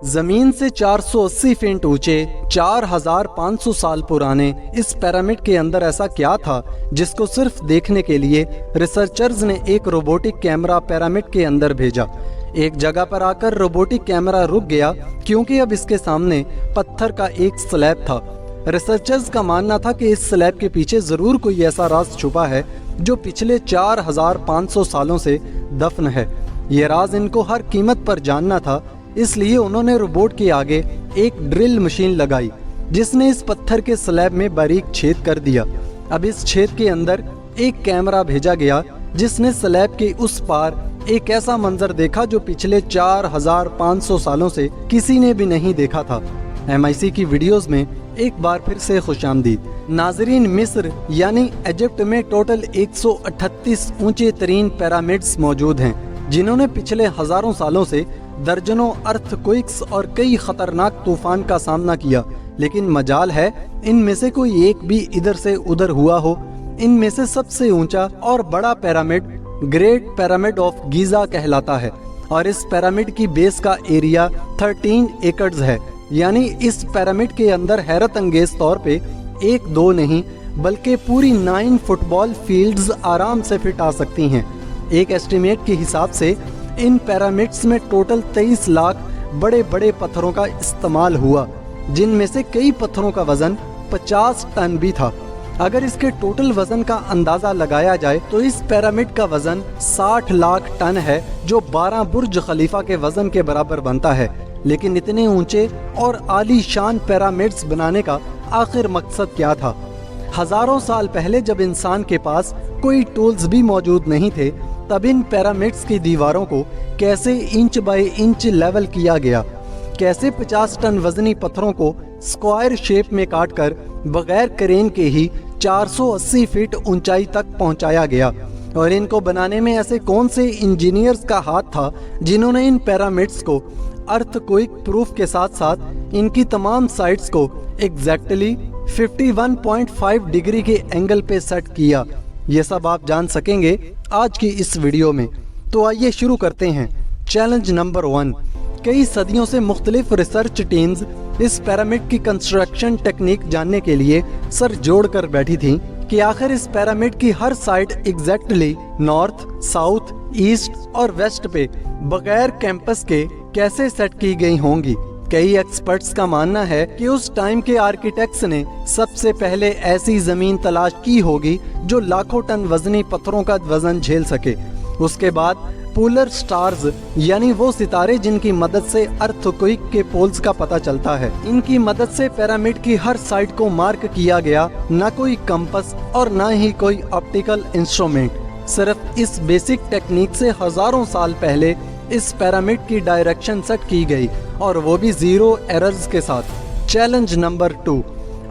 जमीन से 480 फीट ऊंचे 4500 साल पुराने इस पिरामिड के अंदर ऐसा क्या था जिसको सिर्फ देखने के लिए रिसर्चर्स ने एक रोबोटिक कैमरा पिरामिड के अंदर भेजा। एक जगह पर आकर रोबोटिक कैमरा रुक गया क्योंकि अब इसके सामने पत्थर का एक स्लैब था। रिसर्चर्स का मानना था कि इस स्लैब के पीछे जरूर कोई ऐसा राज छुपा है जो पिछले 4500 सालों से दफन है। ये राज इनको हर कीमत पर जानना था, इसलिए उन्होंने रोबोट के आगे एक ड्रिल मशीन लगाई जिसने इस पत्थर के स्लैब में बारीक छेद कर दिया। अब इस छेद के अंदर एक कैमरा भेजा गया जिसने स्लैब के उस पार एक ऐसा मंजर देखा जो पिछले 4500 सालों से किसी ने भी नहीं देखा था। MIC की वीडियोस में एक बार फिर से खुशामदीद। नाजरीन, मिस्र यानी इजिप्ट में टोटल 138 ऊंचे तरीन पिरामिड्स मौजूद हैं जिन्होंने पिछले हजारों सालों से दर्जनों अर्थक्वेक्स और कई खतरनाक तूफान का सामना किया, लेकिन मजाल है इनमें से कोई एक भी इधर से उधर हुआ हो। इनमें से सबसे ऊंचा और बड़ा pyramid great pyramid of Giza कहलाता है और इस पिरामिड की बेस का एरिया 13 एकड़ है। यानी इस पिरामिड के अंदर हैरत अंगेज तौर पे एक दो नहीं बल्कि पूरी 9 फुटबॉल फील्ड्स आराम से फिट आ सकती हैं। एक एस्टिमेट के हिसाब से इन पिरामिड्स में टोटल 23 लाख बड़े बड़े पत्थरों का इस्तेमाल हुआ, जिनमें से कई पत्थरों का वजन 50 टन भी था। अगर इसके टोटल वजन का अंदाजा लगाया जाए तो इस पिरामिड का वजन 60 लाख टन है, जो 12 बुर्ज खलीफा के वजन के बराबर बनता है। लेकिन इतने ऊंचे और आलीशान पिरामिड्स बनाने का आखिर मकसद क्या था? हजारों साल पहले जब इंसान के पास कोई टूल्स भी मौजूद नहीं थे, तब इन पिरामिड्स की दीवारों को कैसे इंच बाय इंच लेवल किया गया, कैसे 50 टन वजनी पत्थरों को स्क्वायर शेप में काटकर बगैर क्रेन के ही 480 फीट ऊंचाई तक पहुंचाया गया, और इनको बनाने में ऐसे कौन से इंजीनियर्स का हाथ था जिन्होंने इन पिरामिड्स को अर्थक्वेक प्रूफ के साथ साथ इनकी तमाम साइड्स को एग्जैक्टली 51.5 डिग्री के एंगल पे सेट किया। ये सब आप जान सकेंगे आज की इस वीडियो में। तो आइए शुरू करते हैं। Challenge number 1। कई सदियों से मुख्तलिफ रिसर्च टीम्स इस पिरामिड की कंस्ट्रक्शन टेक्निक जानने के लिए सर जोड़ कर बैठी थी कि आखिर इस पिरामिड की हर side exactly north, south, east और वेस्ट पे बगैर कैंपस के कैसे सेट की गई होंगी। कई एक्सपर्ट्स का मानना है कि उस टाइम के आर्किटेक्ट्स ने सबसे पहले ऐसी जमीन तलाश की होगी जो लाखों टन वजनी पत्थरों का वजन झेल सके। उसके बाद पोलर स्टार्स यानी वो सितारे जिनकी मदद से अर्थक्वेक के पोल्स का पता चलता है, इनकी मदद से पिरामिड की हर साइड को मार्क किया गया। न कोई कंपस और न ही कोई ऑप्टिकल इंस्ट्रूमेंट, सिर्फ इस बेसिक टेक्निक से हजारों साल पहले इस पिरामिड की डायरेक्शन सेट की गई, और वो भी 0 एरर्स के साथ। Challenge number 2।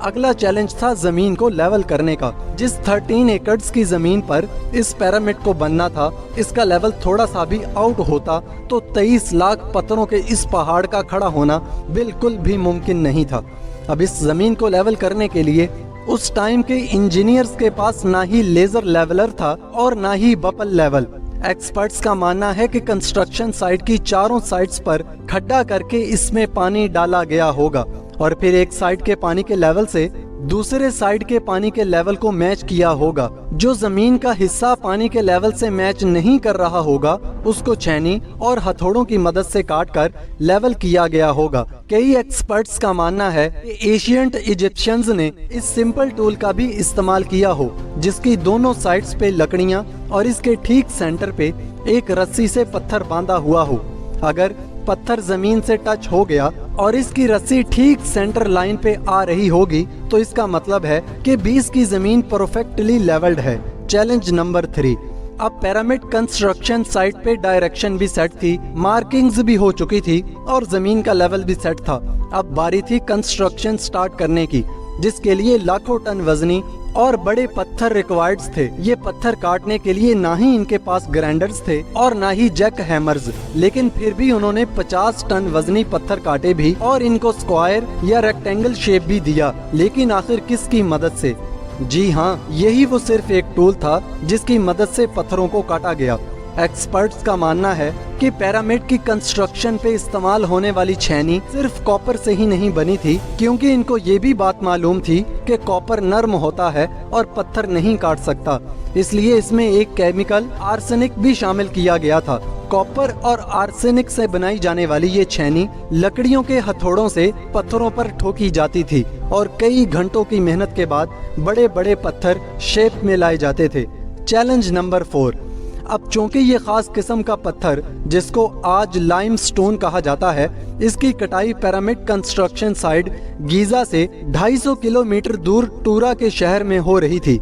अगला चैलेंज था जमीन को लेवल करने का। जिस 13 एकड़ की जमीन पर इस पिरामिड को बनना था, इसका लेवल थोड़ा सा भी आउट होता तो 23 लाख पत्थरों के इस पहाड़ का खड़ा होना बिल्कुल भी मुमकिन नहीं था। अब इस जमीन को लेवल करने के लिए उस टाइम के इंजीनियर्स के पास ना ही लेजर लेवलर था और ना ही बबल लेवल। एक्सपर्ट्स का मानना है कि कंस्ट्रक्शन साइट की चारों साइड्स पर खड्डा करके इसमें पानी डाला गया होगा और फिर एक साइड के पानी के लेवल से दूसरे साइड के पानी के लेवल को मैच किया होगा। जो जमीन का हिस्सा पानी के लेवल से मैच नहीं कर रहा होगा उसको छेनी और हथौड़ों की मदद से काटकर लेवल किया गया होगा। कई एक्सपर्ट्स का मानना है कि एशियंट इजिप्शियंस ने इस सिंपल टूल का भी इस्तेमाल किया हो, जिसकी दोनों साइड्स पे लकड़ियां और इसके ठीक सेंटर पे एक रस्सी से पत्थर बांधा हुआ हो। अगर पत्थर जमीन से टच हो गया और इसकी रस्सी ठीक सेंटर लाइन पे आ रही होगी तो इसका मतलब है कि बीच की जमीन परफेक्टली लेवल्ड है। Challenge number 3। अब पिरामिड कंस्ट्रक्शन साइट पे डायरेक्शन भी सेट थी, मार्किंग्स भी हो चुकी थी और जमीन का लेवल भी सेट था। अब बारी थी कंस्ट्रक्शन स्टार्ट करने की, जिसके लिए लाखों टन वजनी और बड़े पत्थर रिक्वायर्ड्स थे। ये पत्थर काटने के लिए ना ही इनके पास ग्राइंडर्स थे और ना ही जैक हैमर्स, लेकिन फिर भी उन्होंने 50 टन वजनी पत्थर काटे भी और इनको स्क्वायर या रेक्टेंगल शेप भी दिया। लेकिन आखिर किसकी मदद से? जी हाँ, यही वो सिर्फ एक टूल था जिसकी मदद से पत्थरों को काटा गया। एक्सपर्ट्स का मानना है कि पिरामिड की कंस्ट्रक्शन पे इस्तेमाल होने वाली छेनी सिर्फ कॉपर से ही नहीं बनी थी, क्योंकि इनको ये भी बात मालूम थी कि कॉपर नर्म होता है और पत्थर नहीं काट सकता, इसलिए इसमें एक केमिकल आर्सेनिक भी शामिल किया गया था। कॉपर और आर्सेनिक से बनाई जाने वाली ये छेनी लकड़ियों के हथौड़ों से पत्थरों पर ठोकी जाती थी और कई घंटों की मेहनत के बाद बड़े बड़े पत्थर शेप में लाए जाते थे। Challenge number 4। अब चूंकि ये खास किस्म का पत्थर जिसको आज लाइमस्टोन कहा जाता है, इसकी कटाई पिरामिड कंस्ट्रक्शन साइट गीजा से 250 किलोमीटर दूर टूरा के शहर में हो रही थी।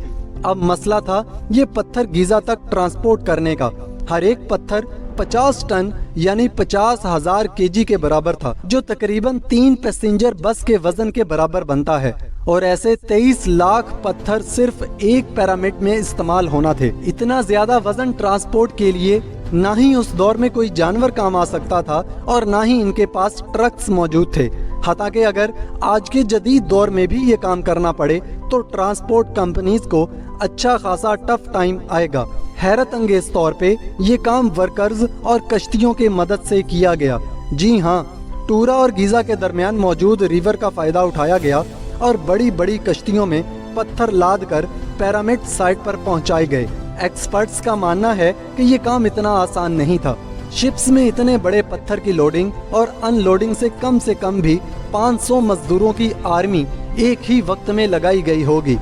अब मसला था ये पत्थर गीजा तक ट्रांसपोर्ट करने का। हर एक पत्थर 50 टन यानी 50,000 केजी के बराबर था, जो तकरीबन 3 पैसेंजर बस के वजन के बराबर बनता है, और ऐसे 23 लाख पत्थर सिर्फ एक पिरामिड में इस्तेमाल होना थे। इतना ज्यादा वजन ट्रांसपोर्ट के लिए ना ही उस दौर में कोई जानवर काम आ सकता था और ना ही इनके पास ट्रक्स मौजूद थे। हालांकि अगर आज के जदीद दौर में भी ये काम करना पड़े तो ट्रांसपोर्ट कंपनीज को अच्छा खासा टफ टाइम आएगा। हैरत अंगेज तौर पे ये काम वर्कर्स और कश्तियों की मदद से किया गया। जी हाँ, टूरा और गीजा के दरमियान मौजूद रिवर का फायदा उठाया गया और बड़ी बड़ी कश्तियों में पत्थर लाद कर पिरामिड साइट पर पहुंचाए गए। एक्सपर्ट्स का मानना है कि ये काम इतना आसान नहीं था। शिप्स में इतने बड़े पत्थर की लोडिंग और अनलोडिंग से कम भी 500 मजदूरों की आर्मी एक ही वक्त में लगाई गई होगी।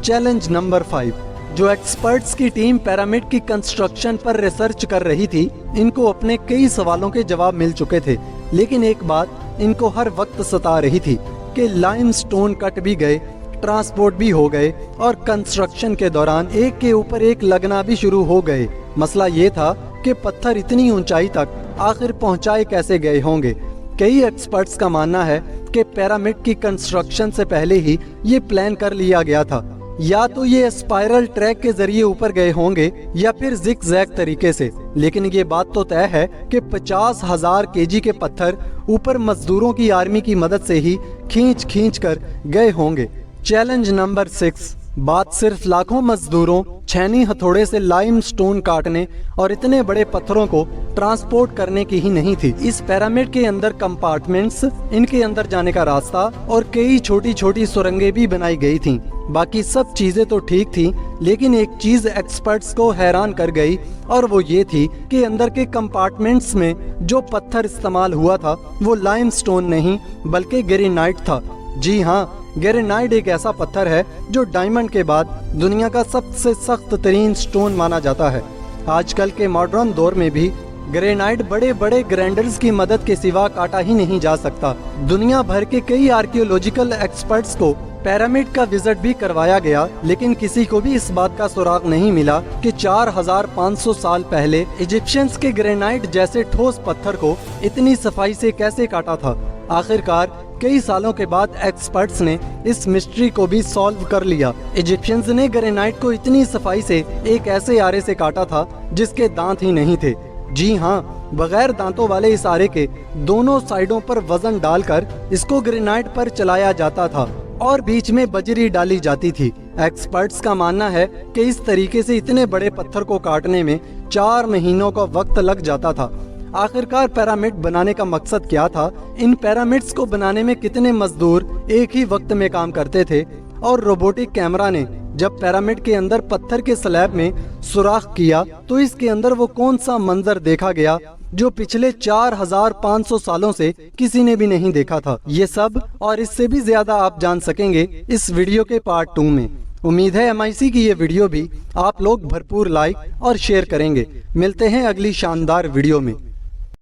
Challenge number 5। जो एक्सपर्ट्स की टीम पिरामिड की कंस्ट्रक्शन पर रिसर्च कर रही थी, इनको अपने कई सवालों के जवाब मिल चुके थे, लेकिन एक बात इनको हर वक्त सता रही थी कि लाइमस्टोन कट भी गए, ट्रांसपोर्ट भी हो गए और कंस्ट्रक्शन के दौरान एक के ऊपर एक लगना भी शुरू हो गए। मसला ये था कि पत्थर इतनी ऊंचाई तक आखिर पहुंचाए कैसे गए होंगे। कई एक्सपर्ट्स का मानना है कि पिरामिड की कंस्ट्रक्शन से पहले ही ये प्लान कर लिया गया था। या तो ये स्पाइरल ट्रैक के जरिए ऊपर गए होंगे या फिर जिग-जैग तरीके से, लेकिन ये बात तो तय है कि 50,000 केजी के पत्थर ऊपर मजदूरों की आर्मी की मदद से ही खींच कर गए होंगे। Challenge number 6। बात सिर्फ लाखों मजदूरों, छेनी हथौड़े से लाइमस्टोन काटने और इतने बड़े पत्थरों को ट्रांसपोर्ट करने की ही नहीं थी। इस पिरामिड के अंदर कंपार्टमेंट्स, इनके अंदर जाने का रास्ता और कई छोटी छोटी सुरंगें भी बनाई गई थीं। बाकी सब चीजें तो ठीक थी, लेकिन एक चीज एक्सपर्ट्स को हैरान कर गई और वो ये थी कि अंदर के कंपार्टमेंट्स में जो पत्थर इस्तेमाल हुआ था वो लाइमस्टोन नहीं बल्कि ग्रेनाइट था। जी हाँ, ग्रेनाइट एक ऐसा पत्थर है जो डायमंड के बाद दुनिया का सबसे सख्त तरीन स्टोन माना जाता है। आजकल के मॉडर्न दौर में भी ग्रेनाइट बड़े बड़े ग्राइंडर्स की मदद के सिवा काटा ही नहीं जा सकता। दुनिया भर के कई आर्कियोलॉजिकल एक्सपर्ट्स को पिरामिड का विजिट भी करवाया गया, लेकिन किसी को भी इस बात का सुराग नहीं मिला कि 4500 साल पहले इजिप्शियंस के ग्रेनाइट जैसे ठोस पत्थर को इतनी सफाई से कैसे काटा था। आखिरकार कई सालों के बाद एक्सपर्ट्स ने इस मिस्ट्री को भी सॉल्व कर लिया। इजिप्शियंस ने ग्रेनाइट को इतनी सफाई से एक ऐसे आरे से काटा था जिसके दांत ही नहीं थे। जी हाँ, बगैर दांतों वाले इस आरे के दोनों साइडों पर वजन डालकर इसको ग्रेनाइट पर चलाया जाता था और बीच में बजरी डाली जाती थी। एक्सपर्ट्स का मानना है कि इस तरीके से इतने बड़े पत्थर को काटने में 4 महीनों का वक्त लग जाता था। आखिरकार पिरामिड बनाने का मकसद क्या था? इन पिरामिड्स को बनाने में कितने मजदूर एक ही वक्त में काम करते थे? और रोबोटिक कैमरा ने जब पिरामिड के अंदर पत्थर के स्लैब में सुराख किया तो इसके अंदर वो कौन सा मंजर देखा गया जो पिछले 4500 सालों से किसी ने भी नहीं देखा था? ये सब और इससे भी ज्यादा आप जान सकेंगे इस वीडियो के पार्ट 2 में। उम्मीद है MIC की ये वीडियो भी आप लोग भरपूर लाइक और शेयर करेंगे। मिलते हैं अगली शानदार वीडियो में।